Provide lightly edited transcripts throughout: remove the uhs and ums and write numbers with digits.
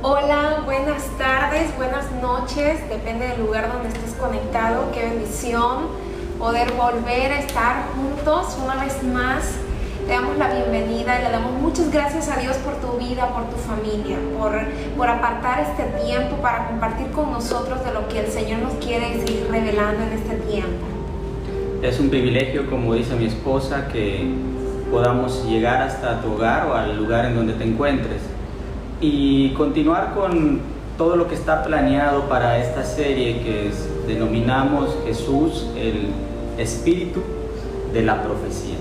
Hola, buenas tardes, buenas noches, depende del lugar donde estés conectado. Qué bendición poder volver a estar juntos una vez más. Le damos la bienvenida y le damos muchas gracias a Dios por tu vida, por tu familia, por apartar este tiempo para compartir con nosotros de lo que el Señor nos quiere seguir revelando en este tiempo. Es un privilegio, como dice mi esposa, que podamos llegar hasta tu hogar o al lugar en donde te encuentres y continuar con todo lo que está planeado para esta serie que denominamos Jesús, el Espíritu de la Profecía.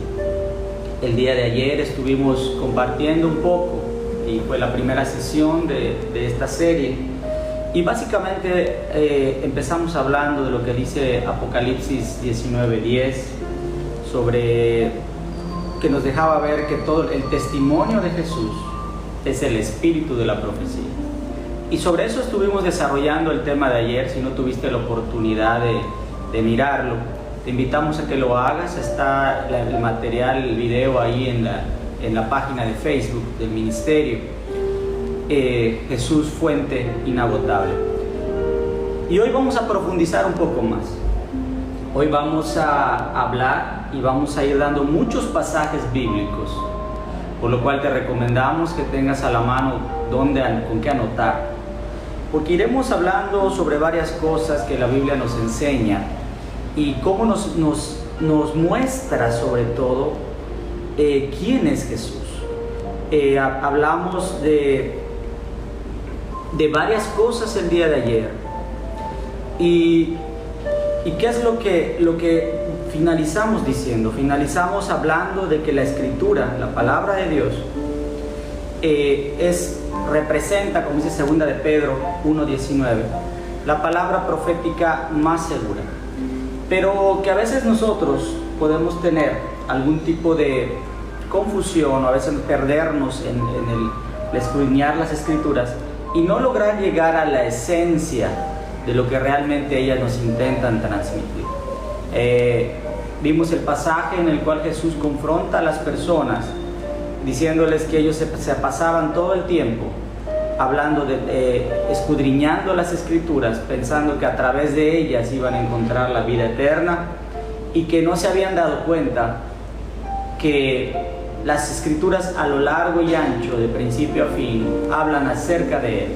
El día de ayer estuvimos compartiendo un poco y fue la primera sesión de esta serie y básicamente empezamos hablando de lo que dice Apocalipsis 19:10 sobre que nos dejaba ver que todo el testimonio de Jesús es el espíritu de la profecía. Y sobre eso estuvimos desarrollando el tema de ayer. Si no tuviste la oportunidad de mirarlo, te invitamos a que lo hagas. Está el material, el video ahí en la página de Facebook del ministerio, Jesús Fuente Inagotable. Y hoy vamos a profundizar un poco más. Hoy vamos a hablar y vamos a ir dando muchos pasajes bíblicos, por lo cual te recomendamos que tengas a la mano con qué anotar, porque iremos hablando sobre varias cosas que la Biblia nos enseña y cómo nos muestra sobre todo quién es Jesús. Hablamos de varias cosas el día de ayer y ¿qué es lo que finalizamos diciendo? Finalizamos hablando de que la Escritura, la palabra de Dios, representa, como dice 2 de Pedro 1:19, la palabra profética más segura, pero que a veces nosotros podemos tener algún tipo de confusión o a veces perdernos en el escudriñar las Escrituras y no lograr llegar a la esencia de lo que realmente ellas nos intentan transmitir. Vimos el pasaje en el cual Jesús confronta a las personas diciéndoles que ellos se pasaban todo el tiempo hablando escudriñando las Escrituras, pensando que a través de ellas iban a encontrar la vida eterna y que no se habían dado cuenta que las Escrituras a lo largo y ancho, de principio a fin, hablan acerca de Él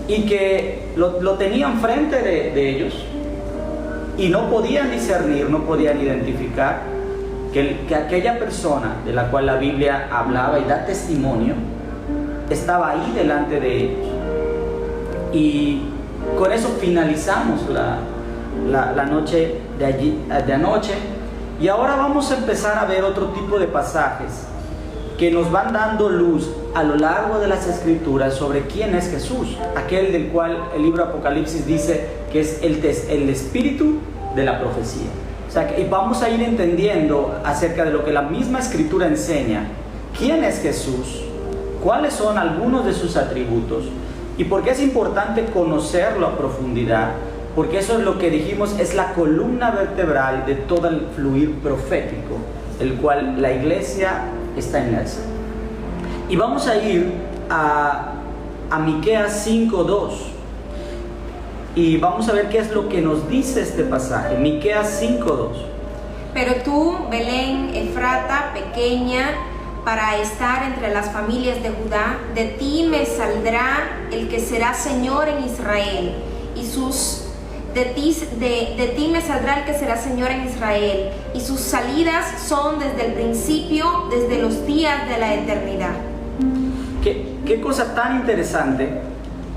y que lo tenían frente de ellos y no podían discernir, no podían identificar que aquella persona de la cual la Biblia hablaba y da testimonio estaba ahí delante de ellos. Y con eso finalizamos la noche de anoche, y ahora vamos a empezar a ver otro tipo de pasajes que nos van dando luz a lo largo de las Escrituras sobre quién es Jesús, aquel del cual el libro Apocalipsis dice que es el espíritu de la profecía. O sea, y vamos a ir entendiendo acerca de lo que la misma Escritura enseña, quién es Jesús, cuáles son algunos de sus atributos y por qué es importante conocerlo a profundidad, porque eso es lo que dijimos, es la columna vertebral de todo el fluir profético, el cual la iglesia está inmersa. Y vamos a ir a Miqueas 5:2 y vamos a ver qué es lo que nos dice este pasaje. Miqueas 5:2. Pero tú, Belén Efrata, pequeña para estar entre las familias de Judá, de ti me saldrá el que será Señor en Israel, de ti me saldrá el que será Señor en Israel, y sus salidas son desde el principio, desde los días de la eternidad. Qué cosa tan interesante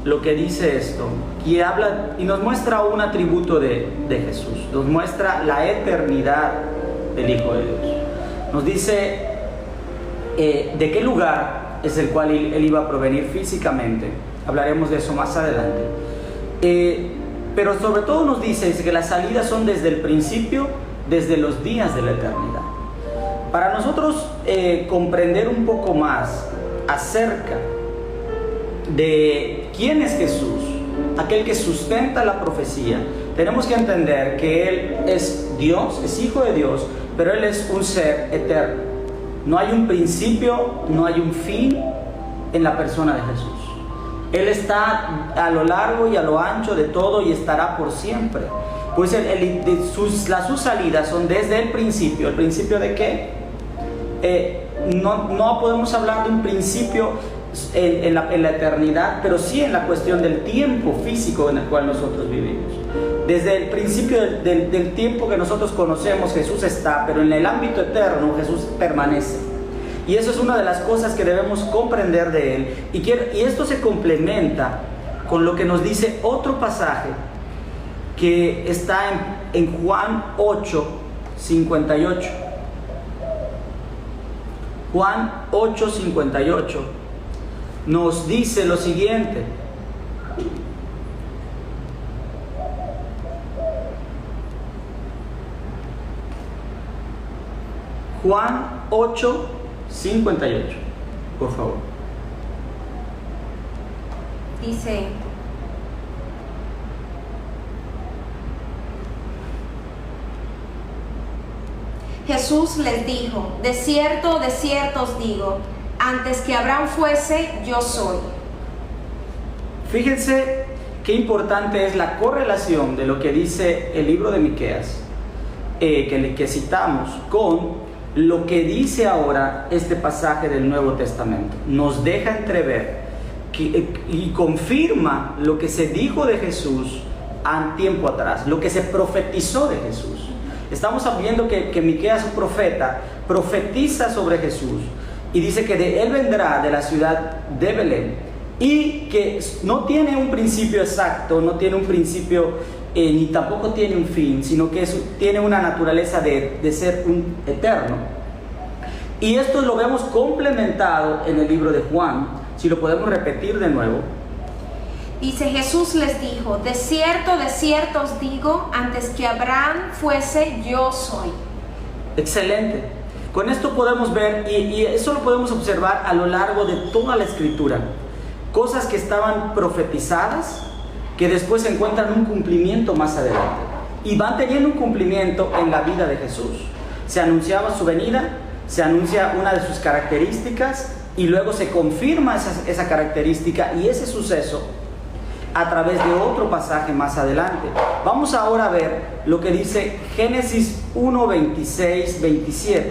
lo que dice esto, y habla y nos muestra un atributo de Jesús, nos muestra la eternidad del Hijo de Dios. Nos dice de qué lugar es el cual él iba a provenir físicamente. Hablaremos de eso más adelante. Pero sobre todo nos dice que las salidas son desde el principio, desde los días de la eternidad. Para nosotros comprender un poco más acerca de quién es Jesús, aquel que sustenta la profecía, tenemos que entender que Él es Dios, es Hijo de Dios, pero Él es un ser eterno. No hay un principio, no hay un fin en la persona de Jesús. Él está a lo largo y a lo ancho de todo y estará por siempre. Pues sus salidas son desde el principio. ¿El principio de qué? No podemos hablar de un principio en la eternidad, pero sí en la cuestión del tiempo físico en el cual nosotros vivimos. Desde el principio del tiempo que nosotros conocemos, Jesús está, pero en el ámbito eterno Jesús permanece. Y eso es una de las cosas que debemos comprender de Él. Y esto se complementa con lo que nos dice otro pasaje que está en Juan 8:58. Juan 8:58 nos dice lo siguiente. Juan 8:58, por favor. Dice: Jesús les dijo: de cierto os digo, antes que Abraham fuese, yo soy. Fíjense qué importante es la correlación de lo que dice el libro de Miqueas, que citamos, con lo que dice ahora este pasaje del Nuevo Testamento. Nos deja entrever y confirma lo que se dijo de Jesús tiempo atrás, lo que se profetizó de Jesús. Estamos viendo que Miqueas, un profeta, profetiza sobre Jesús y dice que él vendrá de la ciudad de Belén y que no tiene un principio exacto, no tiene un principio ni tampoco tiene un fin, sino que tiene una naturaleza de ser un eterno. Y esto lo vemos complementado en el libro de Juan, si lo podemos repetir de nuevo. Dice: Jesús les dijo: de cierto os digo, antes que Abraham fuese, yo soy. Excelente. Con esto podemos ver, y eso lo podemos observar a lo largo de toda la Escritura, cosas que estaban profetizadas, que después encuentran un cumplimiento más adelante, y van teniendo un cumplimiento en la vida de Jesús. Se anunciaba su venida, se anuncia una de sus características, y luego se confirma esa característica y ese suceso a través de otro pasaje más adelante. Vamos ahora a ver lo que dice Génesis 1:26-27.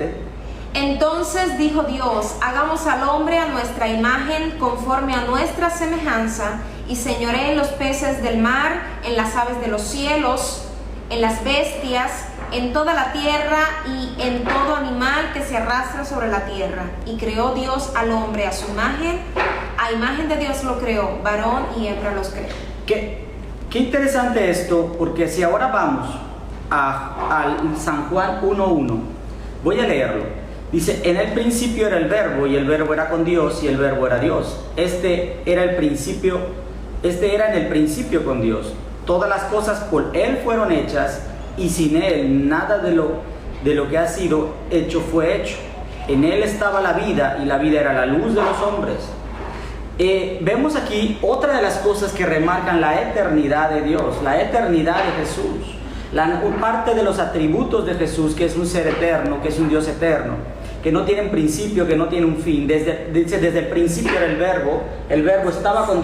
Entonces dijo Dios: hagamos al hombre a nuestra imagen, conforme a nuestra semejanza, y señoree en los peces del mar, en las aves de los cielos, en las bestias, en toda la tierra y en todo animal que se arrastra sobre la tierra. Y creó Dios al hombre a su imagen, a imagen de Dios lo creó, varón y hembra los creó. Qué interesante esto, porque si ahora vamos a San Juan 1:1, voy a leerlo. Dice: en el principio era el verbo, y el verbo era con Dios, y el verbo era Dios. Este era en el principio con Dios. Todas las cosas por Él fueron hechas, y sin Él nada de lo que ha sido hecho fue hecho. En Él estaba la vida, y la vida era la luz de los hombres. Vemos aquí otra de las cosas que remarcan la eternidad de Dios, la eternidad de Jesús. Parte de los atributos de Jesús, que es un ser eterno, que es un Dios eterno, que no tiene un principio, que no tiene un fin. Desde el principio era el verbo estaba con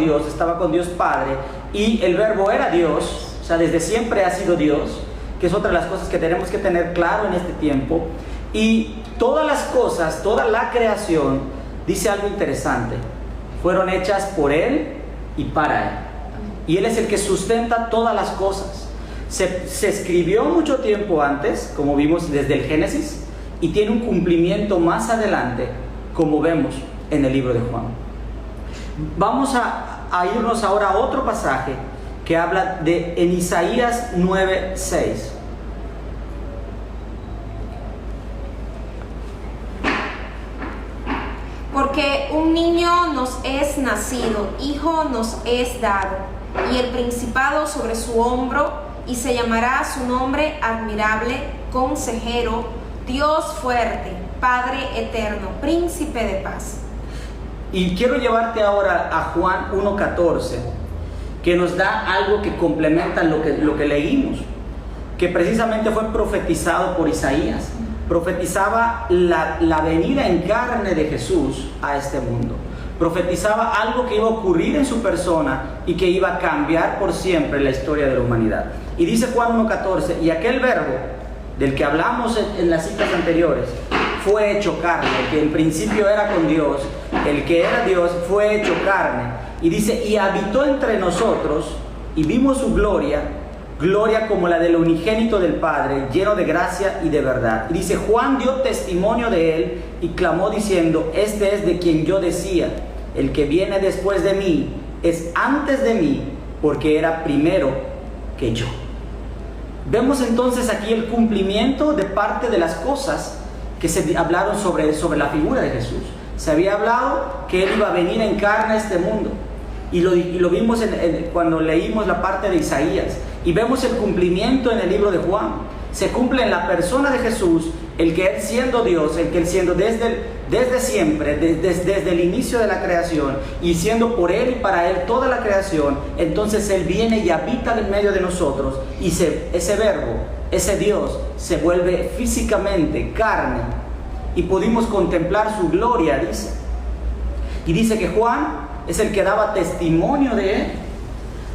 Dios Padre, y el verbo era Dios, o sea, desde siempre ha sido Dios, que es otra de las cosas que tenemos que tener claro en este tiempo. Y todas las cosas, toda la creación, dice algo interesante: fueron hechas por Él y para Él, y Él es el que sustenta todas las cosas. Se escribió mucho tiempo antes, como vimos desde el Génesis, y tiene un cumplimiento más adelante, como vemos en el libro de Juan. Vamos a irnos ahora a otro pasaje que habla en Isaías 9:6. Porque un niño nos es nacido, hijo nos es dado, y el principado sobre su hombro, y se llamará su nombre Admirable, Consejero, Dios fuerte, Padre eterno, Príncipe de paz. Y quiero llevarte ahora a Juan 1:14, que nos da algo que complementa lo que leímos, que precisamente fue profetizado por Isaías. Profetizaba la venida en carne de Jesús a este mundo. profetizaba algo que iba a ocurrir en su persona y que iba a cambiar por siempre la historia de la humanidad. Y dice Juan 1:14, y aquel verbo del que hablamos en las citas anteriores fue hecho carne, el que en principio era con Dios, el que era Dios fue hecho carne. Y dice, y habitó entre nosotros, y vimos su gloria, gloria como la del unigénito del Padre, lleno de gracia y de verdad. Y dice, Juan dio testimonio de él y clamó diciendo, este es de quien yo decía, el que viene después de mí es antes de mí, porque era primero que yo. Vemos entonces aquí el cumplimiento de parte de las cosas que se hablaron sobre la figura de Jesús. Se había hablado que Él iba a venir en carne a este mundo. Y lo vimos cuando leímos la parte de Isaías. Y vemos el cumplimiento en el libro de Juan. Se cumple en la persona de Jesús, el que Él siendo Dios, el que Él siendo desde siempre, desde el inicio de la creación, y siendo por Él y para Él toda la creación, entonces Él viene y habita en medio de nosotros, y ese verbo, ese Dios, se vuelve físicamente carne, y pudimos contemplar su gloria, dice. Y dice que Juan es el que daba testimonio de Él.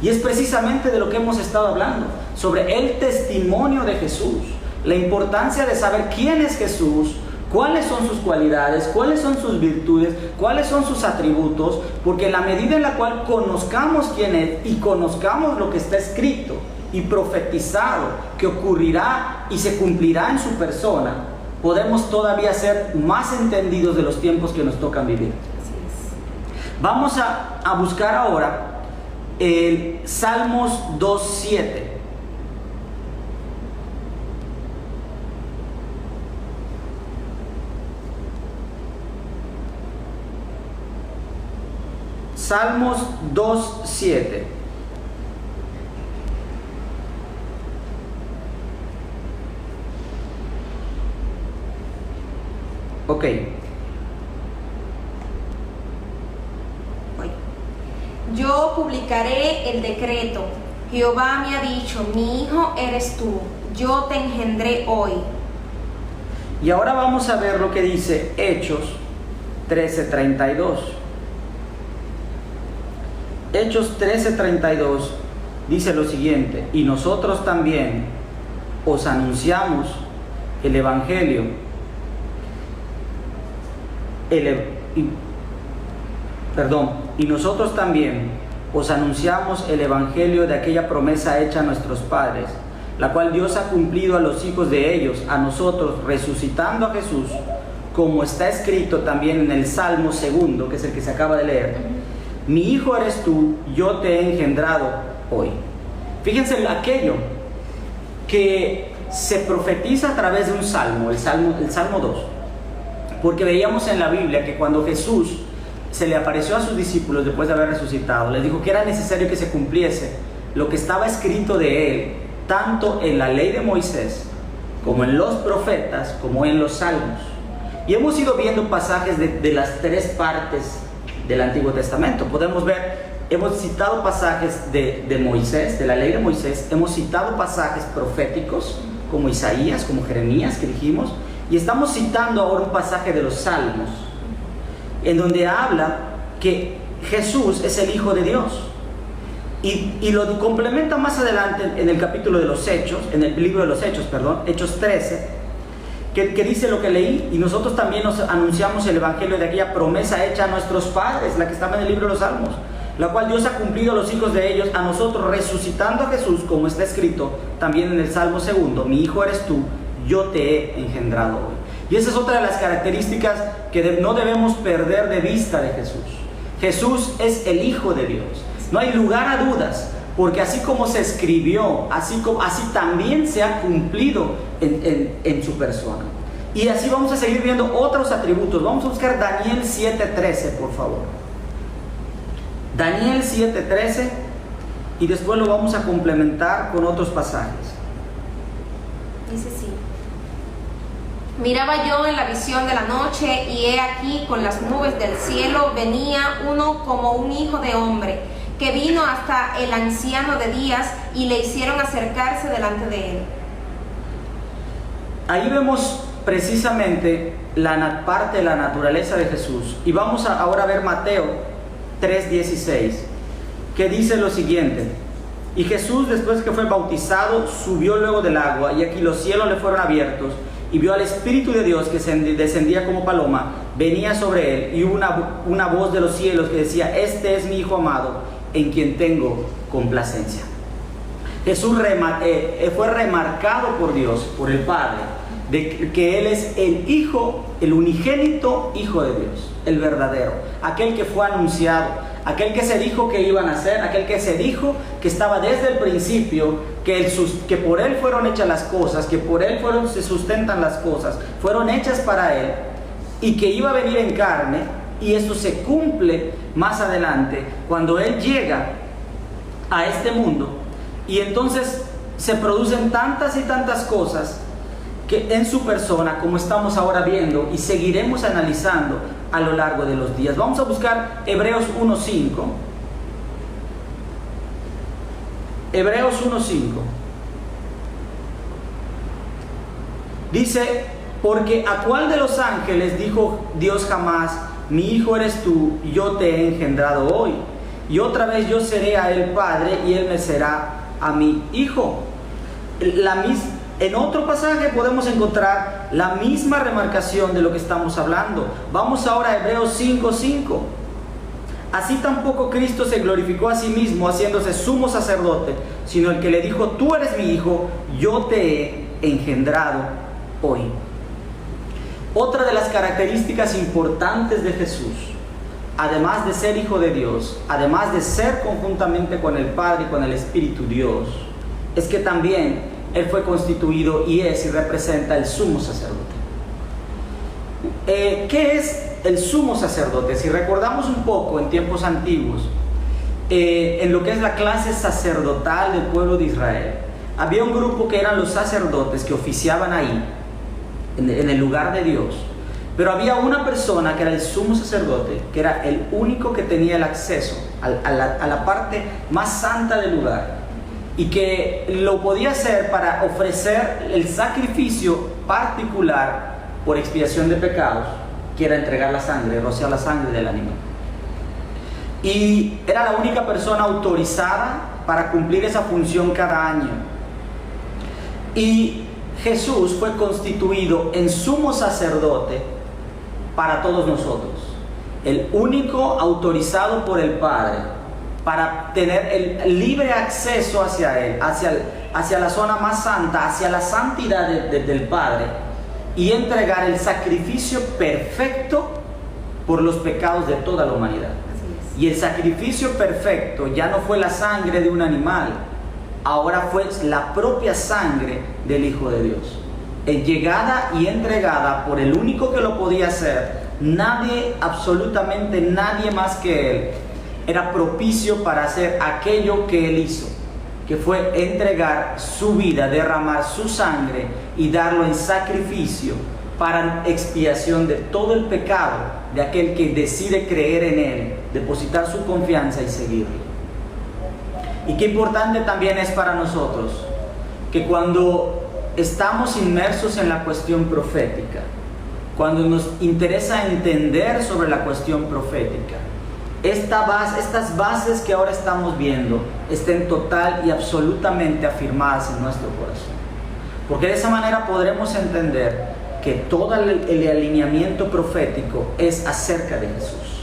Y es precisamente de lo que hemos estado hablando, sobre el testimonio de Jesús, la importancia de saber quién es Jesús, cuáles son sus cualidades, cuáles son sus virtudes, cuáles son sus atributos, porque en la medida en la cual conozcamos quién es y conozcamos lo que está escrito y profetizado que ocurrirá y se cumplirá en su persona, podemos todavía ser más entendidos de los tiempos que nos tocan vivir. Vamos a buscar ahora el Salmos 2:7. Salmos 2:7. Ok. Yo publicaré el decreto. Jehová me ha dicho, mi hijo eres tú, yo te engendré hoy. Y ahora vamos a ver lo que dice Hechos 13:32. Hechos 13:32 dice lo siguiente, y nosotros también os anunciamos el Evangelio, y nosotros también os anunciamos el Evangelio de aquella promesa hecha a nuestros padres, la cual Dios ha cumplido a los hijos de ellos, a nosotros, resucitando a Jesús, como está escrito también en el Salmo 2, que es el que se acaba de leer. Mi hijo eres tú, yo te he engendrado hoy. Fíjense aquello que se profetiza a través de un salmo, el Salmo 2, porque veíamos en la Biblia que cuando Jesús se le apareció a sus discípulos después de haber resucitado, les dijo que era necesario que se cumpliese lo que estaba escrito de él, tanto en la ley de Moisés, como en los profetas, como en los salmos. Y hemos ido viendo pasajes de las tres partes del Antiguo Testamento. Podemos ver, hemos citado pasajes de Moisés, de la ley de Moisés, hemos citado pasajes proféticos, como Isaías, como Jeremías, que dijimos, y estamos citando ahora un pasaje de los salmos, en donde habla que Jesús es el Hijo de Dios. Y lo complementa más adelante en el capítulo de los Hechos, en el libro de los Hechos, Hechos 13, que dice lo que leí, y nosotros también nos anunciamos el Evangelio de aquella promesa hecha a nuestros padres, la que estaba en el libro de los Salmos, la cual Dios ha cumplido a los hijos de ellos, a nosotros, resucitando a Jesús, como está escrito también en el Salmo 2, mi hijo eres tú, yo te he engendrado hoy. Y esa es otra de las características que no debemos perder de vista de Jesús. Jesús es el Hijo de Dios. No hay lugar a dudas, porque así como se escribió, así también se ha cumplido en su persona. Y así vamos a seguir viendo otros atributos. Vamos a buscar Daniel 7:13, por favor. Daniel 7:13, y después lo vamos a complementar con otros pasajes. Dice así: miraba yo en la visión de la noche, y he aquí con las nubes del cielo venía uno como un hijo de hombre, que vino hasta el anciano de días, y le hicieron acercarse delante de él. Ahí vemos precisamente parte de la naturaleza de Jesús. Y vamos ahora a ver Mateo 3:16, que dice lo siguiente: y Jesús, después que fue bautizado, subió luego del agua, y aquí los cielos le fueron abiertos, y vio al Espíritu de Dios que descendía como paloma, venía sobre él, y hubo una voz de los cielos que decía: este es mi Hijo amado, en quien tengo complacencia. Jesús fue remarcado por Dios, por el Padre, de que Él es el Hijo, el unigénito Hijo de Dios, el verdadero, aquel que fue anunciado, aquel que se dijo que iban a ser, aquel que se dijo que estaba desde el principio, que por Él fueron hechas las cosas, que por Él se sustentan las cosas, fueron hechas para Él, y que iba a venir en carne, y esto se cumple más adelante, cuando Él llega a este mundo, y entonces se producen tantas y tantas cosas que en su persona, como estamos ahora viendo y seguiremos analizando a lo largo de los días. Vamos a buscar Hebreos 1:5. Hebreos 1:5. Dice: porque ¿a cuál de los ángeles dijo Dios jamás: mi hijo eres tú, yo te he engendrado hoy? Y otra vez yo seré a él padre, y él me será a mi hijo. En otro pasaje podemos encontrar la misma remarcación de lo que estamos hablando. Vamos ahora a Hebreos 5:5. Así tampoco Cristo se glorificó a sí mismo haciéndose sumo sacerdote, sino el que le dijo: tú eres mi hijo, yo te he engendrado hoy. Otra de las características importantes de Jesús, además de ser Hijo de Dios, además de ser conjuntamente con el Padre y con el Espíritu Dios, es que también Él fue constituido y es y representa el sumo sacerdote. ¿Qué es el sumo sacerdote? Si recordamos un poco en tiempos antiguos, en lo que es la clase sacerdotal del pueblo de Israel, había un grupo que eran los sacerdotes que oficiaban ahí, en el lugar de Dios. Pero había una persona que era el sumo sacerdote, que era el único que tenía el acceso a la parte más santa del lugar, y que lo podía hacer para ofrecer el sacrificio particular por expiación de pecados, que era entregar la sangre, rociar la sangre del animal. Y era la única persona autorizada para cumplir esa función cada año. Y Jesús fue constituido en sumo sacerdote para todos nosotros, el único autorizado por el Padre para tener el libre acceso hacia Él, hacia la zona más santa, hacia la santidad del Padre, y entregar el sacrificio perfecto por los pecados de toda la humanidad. Y el sacrificio perfecto ya no fue la sangre de un animal, ahora fue la propia sangre del Hijo de Dios, llegada y entregada por el único que lo podía hacer. Nadie, absolutamente nadie más que Él, era propicio para hacer aquello que Él hizo, que fue entregar su vida, derramar su sangre y darlo en sacrificio para expiación de todo el pecado de aquel que decide creer en Él, depositar su confianza y seguirlo. Y qué importante también es para nosotros que cuando estamos inmersos en la cuestión profética, cuando nos interesa entender sobre la cuestión profética, estas bases que ahora estamos viendo estén total y absolutamente afirmadas en nuestro corazón. Porque de esa manera podremos entender que todo el alineamiento profético es acerca de Jesús.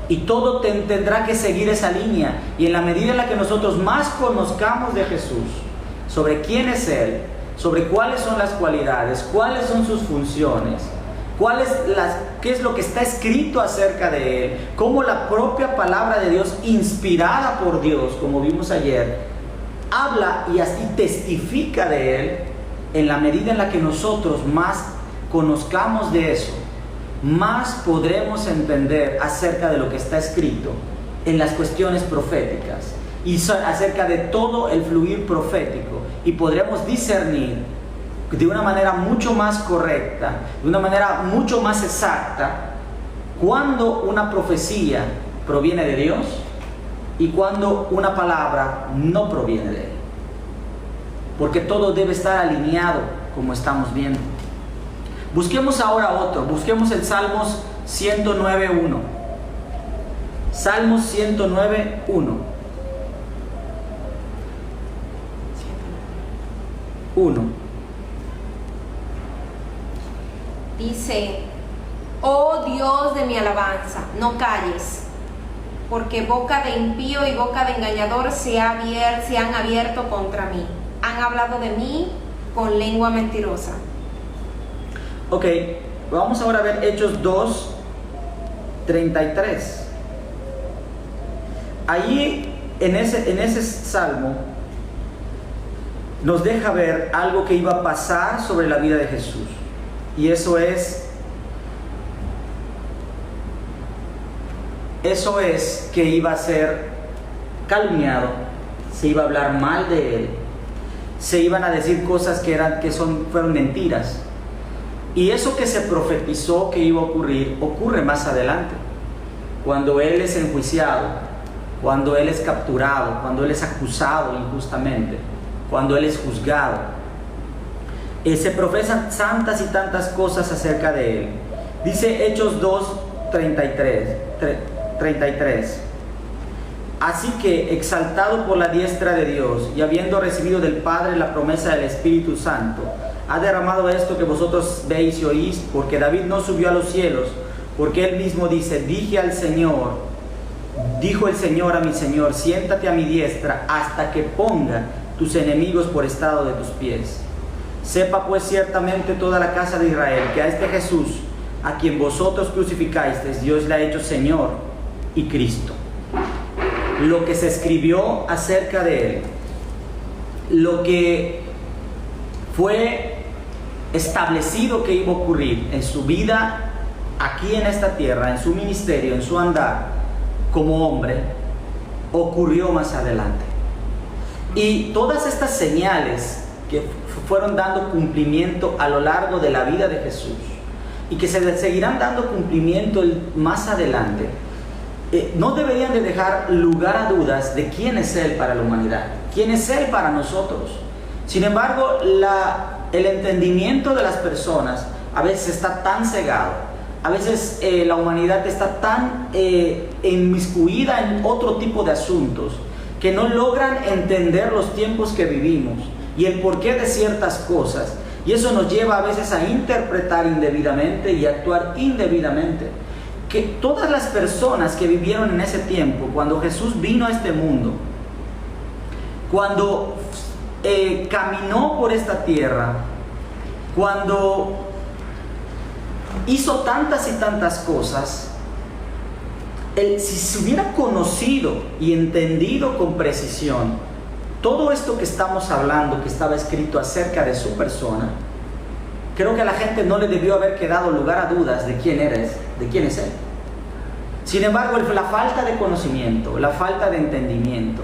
Y todo tendrá que seguir esa línea. Y en la medida en la que nosotros más conozcamos de Jesús, sobre quién es Él, sobre cuáles son las cualidades, cuáles son sus funciones, qué es lo que está escrito acerca de Él, cómo la propia palabra de Dios, inspirada por Dios, como vimos ayer, habla y así testifica de Él. En la medida en la que nosotros más conozcamos de eso, más podremos entender acerca de lo que está escrito en las cuestiones proféticas y acerca de todo el fluir profético, y podremos discernir de una manera mucho más correcta, de una manera mucho más exacta, cuando una profecía proviene de Dios y cuando una palabra no proviene de Él, porque todo debe estar alineado, como estamos viendo. Busquemos ahora otro, busquemos el Salmos 109.1. Salmos 109.1. 1. Dice: oh Dios de mi alabanza, no calles, porque boca de impío y boca de engañador se han abierto contra mí. Han hablado de mí con lengua mentirosa. Ok, vamos ahora a ver Hechos 2:33. Allí en ese salmo nos deja ver algo que iba a pasar sobre la vida de Jesús. Y eso es que iba a ser calumniado, se iba a hablar mal de él, se iban a decir cosas que fueron mentiras. Y eso que se profetizó que iba a ocurrir, ocurre más adelante, cuando él es enjuiciado, cuando él es capturado, cuando él es acusado injustamente, cuando él es juzgado. Se profesan tantas y tantas cosas acerca de él. Dice Hechos 2:33. Así que, exaltado por la diestra de Dios y habiendo recibido del Padre la promesa del Espíritu Santo, ha derramado esto que vosotros veis y oís, porque David no subió a los cielos, porque él mismo dice: dijo el Señor a mi Señor, siéntate a mi diestra hasta que ponga tus enemigos por estrado de tus pies. Sepa pues ciertamente toda la casa de Israel que a este Jesús, a quien vosotros crucificasteis, Dios le ha hecho Señor y Cristo. Lo que se escribió acerca de él, lo que fue establecido que iba a ocurrir en su vida aquí en esta tierra, en su ministerio, en su andar como hombre, ocurrió más adelante. Y todas estas señales que fueron dando cumplimiento a lo largo de la vida de Jesús y que se seguirán dando cumplimiento más adelante, no deberían de dejar lugar a dudas de quién es Él para la humanidad, quién es Él para nosotros. Sin embargo, el entendimiento de las personas a veces está tan cegado, a veces la humanidad está tan inmiscuida en otro tipo de asuntos que no logran entender los tiempos que vivimos y el porqué de ciertas cosas, y eso nos lleva a veces a interpretar indebidamente y actuar indebidamente. Que todas las personas que vivieron en ese tiempo, cuando Jesús vino a este mundo, cuando caminó por esta tierra, cuando hizo tantas y tantas cosas, si se hubiera conocido y entendido con precisión todo esto que estamos hablando, que estaba escrito acerca de su persona, creo que a la gente no le debió haber quedado lugar a dudas de quién es Él. Sin embargo, la falta de conocimiento, la falta de entendimiento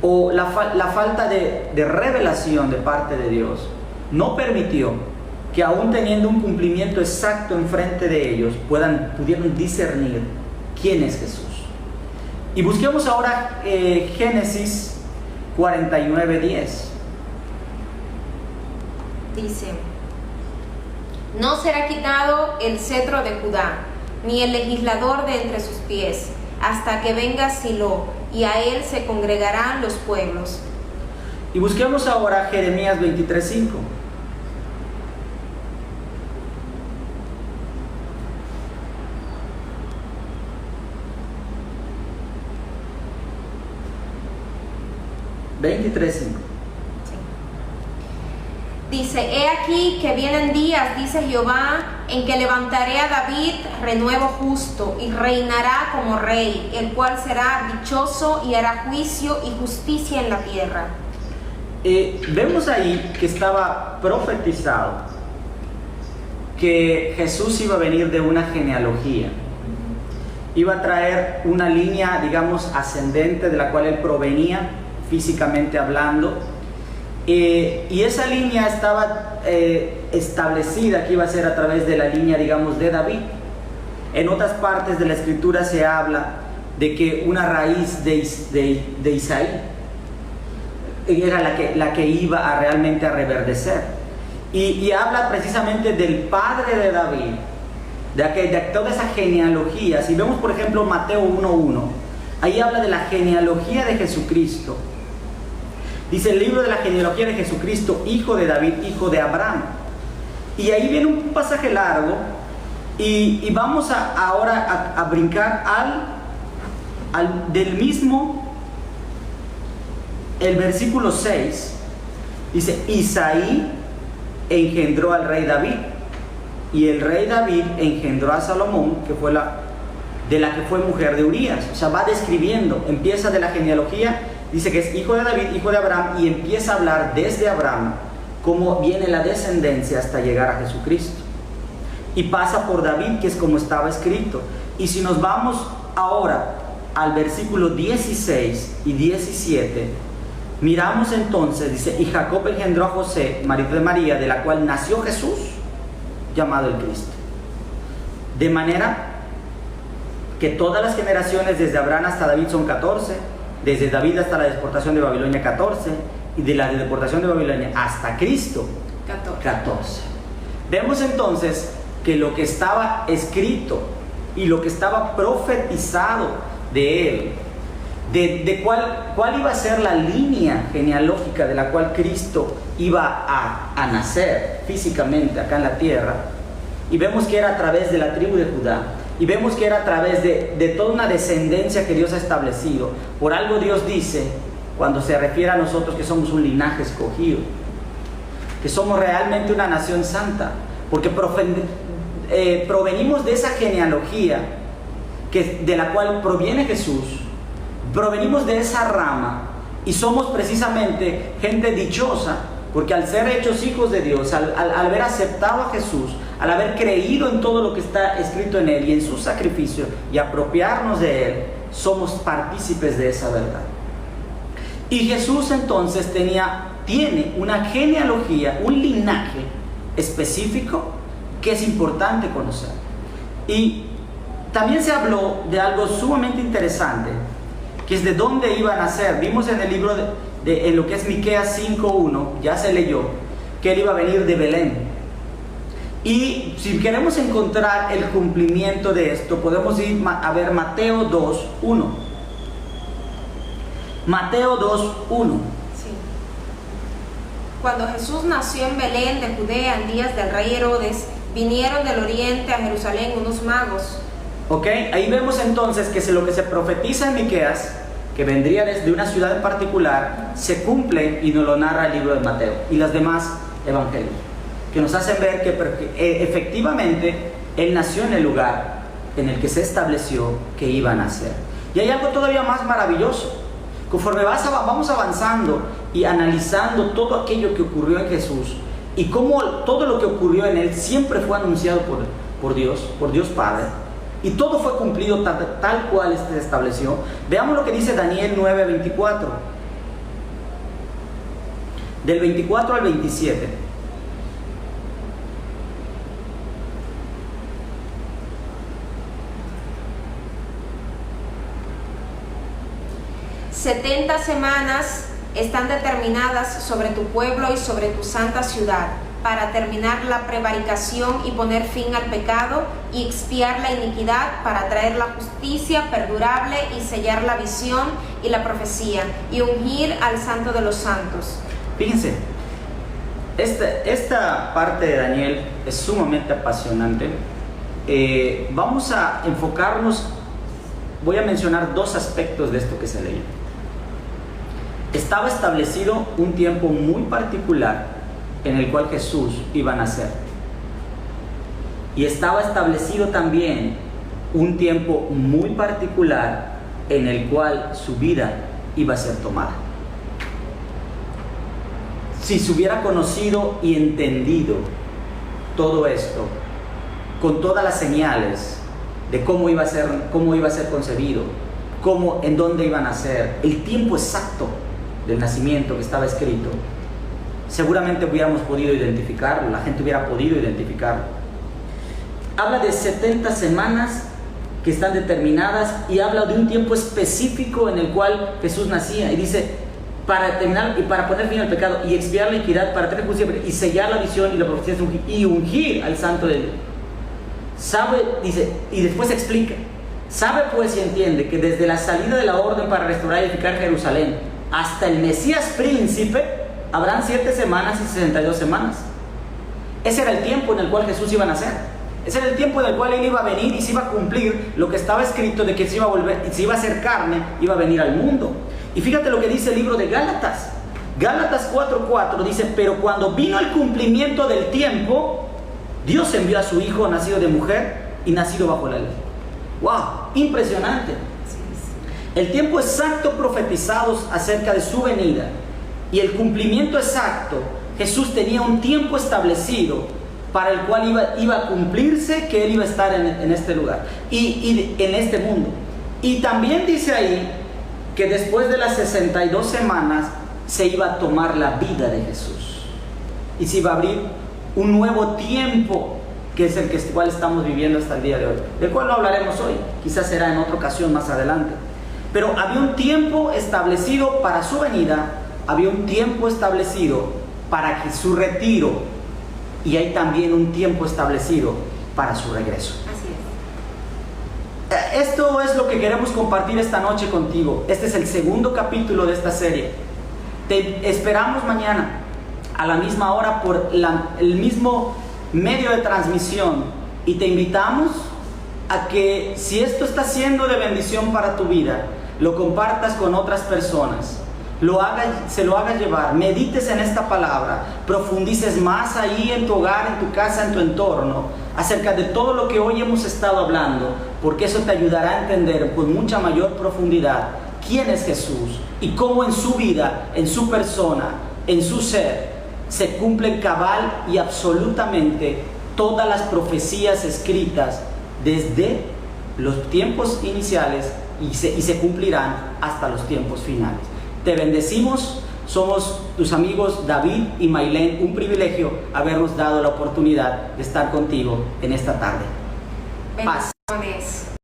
o la falta de revelación de parte de Dios no permitió que, aún teniendo un cumplimiento exacto enfrente de ellos, pudieran discernir quién es Jesús. Y busquemos ahora Génesis 49:10. Dice: no será quitado el cetro de Judá, ni el legislador de entre sus pies, hasta que venga Silo, y a él se congregarán los pueblos. Y busquemos ahora Jeremías 23:5. Dice: he aquí que vienen días, dice Jehová, en que levantaré a David renuevo justo, y reinará como rey, el cual será dichoso y hará juicio y justicia en la tierra. Vemos ahí que estaba profetizado que Jesús iba a venir de una genealogía, iba a traer una línea, digamos, ascendente de la cual él provenía físicamente hablando, y esa línea estaba establecida que iba a ser a través de la línea, digamos, de David. En otras partes de la escritura se habla de que una raíz de Isaí era la que iba realmente a reverdecer. y habla precisamente del padre de David, de toda esa genealogía. Si vemos por ejemplo Mateo 1:1, ahí habla de la genealogía de Jesucristo. Dice el libro de la genealogía de Jesucristo, hijo de David, hijo de Abraham. Y ahí viene un pasaje largo y vamos ahora a brincar del mismo, el versículo 6. Dice, Isaí engendró al rey David, y el rey David engendró a Salomón, que fue de la que fue mujer de Urías. O sea, va describiendo, empieza de la genealogía, dice que es hijo de David, hijo de Abraham, y empieza a hablar desde Abraham, cómo viene la descendencia hasta llegar a Jesucristo. Y pasa por David, que es como estaba escrito. Y si nos vamos ahora al versículo 16 y 17, miramos entonces, dice, y Jacob engendró a José, marido de María, de la cual nació Jesús, llamado el Cristo. De manera que todas las generaciones desde Abraham hasta David son 14, desde David hasta la deportación de Babilonia 14, y de la deportación de Babilonia hasta Cristo 14. Vemos entonces que lo que estaba escrito y lo que estaba profetizado de él, de cuál iba a ser la línea genealógica de la cual Cristo iba a nacer físicamente acá en la tierra, y vemos que era a través de la tribu de Judá, y vemos que era a través de toda una descendencia que Dios ha establecido. Por algo Dios dice, cuando se refiere a nosotros, que somos un linaje escogido, que somos realmente una nación santa, porque provenimos de esa genealogía de la cual proviene Jesús. Provenimos de esa rama y somos precisamente gente dichosa, porque al ser hechos hijos de Dios, al haber aceptado a Jesús, al haber creído en todo lo que está escrito en Él y en su sacrificio, y apropiarnos de Él, somos partícipes de esa verdad. Y Jesús entonces tiene una genealogía, un linaje específico que es importante conocer. Y también se habló de algo sumamente interesante, que es de dónde iba a nacer. Vimos en el libro en lo que es Miqueas 5:1, ya se leyó, que él iba a venir de Belén. Y si queremos encontrar el cumplimiento de esto, podemos ir a ver Mateo 2:1. Mateo 2:1. Sí. Cuando Jesús nació en Belén de Judea en días del rey Herodes, vinieron del oriente a Jerusalén unos magos. Ok, ahí vemos entonces que lo que se profetiza en Miqueas, que vendría desde una ciudad en particular, se cumple y nos lo narra el libro de Mateo y los demás evangelios, que nos hacen ver que efectivamente él nació en el lugar en el que se estableció que iba a nacer. Y hay algo todavía más maravilloso. Conforme vamos avanzando y analizando todo aquello que ocurrió en Jesús y cómo todo lo que ocurrió en él siempre fue anunciado por Dios Padre, y todo fue cumplido tal cual se estableció. Veamos lo que dice Daniel 9:24, del 24 al 27. «70 semanas están determinadas sobre tu pueblo y sobre tu santa ciudad, para terminar la prevaricación y poner fin al pecado, y expiar la iniquidad, para traer la justicia perdurable y sellar la visión y la profecía, y ungir al santo de los santos». Fíjense, esta parte de Daniel es sumamente apasionante. Vamos a enfocarnos, voy a mencionar dos aspectos de esto que se leyó. Estaba establecido un tiempo muy particular en el cual Jesús iba a nacer. Y estaba establecido también un tiempo muy particular en el cual su vida iba a ser tomada. Si se hubiera conocido y entendido todo esto, con todas las señales de cómo iba a ser concebido, en dónde iba a nacer, el tiempo exacto del nacimiento que estaba escrito, seguramente hubiéramos podido identificarlo, la gente hubiera podido identificarlo. Habla de 70 semanas que están determinadas y habla de un tiempo específico en el cual Jesús nacía, y dice para terminar y para poner fin al pecado y expiar la iniquidad, para tener justicia y sellar la visión y la profecía y ungir al santo de Dios. Sabe, dice, y después explica, sabe pues y entiende que desde la salida de la orden para restaurar y edificar Jerusalén hasta el Mesías príncipe habrán 7 semanas y 62 semanas. Ese era el tiempo en el cual Jesús iba a nacer. Ese era el tiempo en el cual Él iba a venir y se iba a cumplir lo que estaba escrito de que se iba a volver, se iba a hacer carne, iba a venir al mundo. Y fíjate lo que dice el libro de Gálatas. Gálatas 4:4 dice, pero cuando vino el cumplimiento del tiempo, Dios envió a su Hijo nacido de mujer y nacido bajo la ley. ¡Wow! Impresionante. El tiempo exacto profetizado acerca de su venida y el cumplimiento exacto, Jesús tenía un tiempo establecido para el cual iba a cumplirse que Él iba a estar en este lugar y en este mundo. Y también dice ahí que después de las 62 semanas se iba a tomar la vida de Jesús y se iba a abrir un nuevo tiempo, que es el cual estamos viviendo hasta el día de hoy, del cual no hablaremos hoy, quizás será en otra ocasión más adelante. Pero había un tiempo establecido para su venida, había un tiempo establecido para su retiro y hay también un tiempo establecido para su regreso. Así es. Esto es lo que queremos compartir esta noche contigo. Este es el segundo capítulo de esta serie. Te esperamos mañana a la misma hora por el mismo medio de transmisión y te invitamos a que, si esto está siendo de bendición para tu vida, lo compartas con otras personas, se lo hagas llevar, medites en esta palabra, profundices más ahí en tu hogar, en tu casa, en tu entorno, acerca de todo lo que hoy hemos estado hablando, porque eso te ayudará a entender con mucha mayor profundidad quién es Jesús y cómo en su vida, en su persona, en su ser, se cumplen cabal y absolutamente todas las profecías escritas desde los tiempos iniciales y se cumplirán hasta los tiempos finales. Te bendecimos, somos tus amigos David y Maylene, un privilegio habernos dado la oportunidad de estar contigo en esta tarde. Paz. Bendiciones.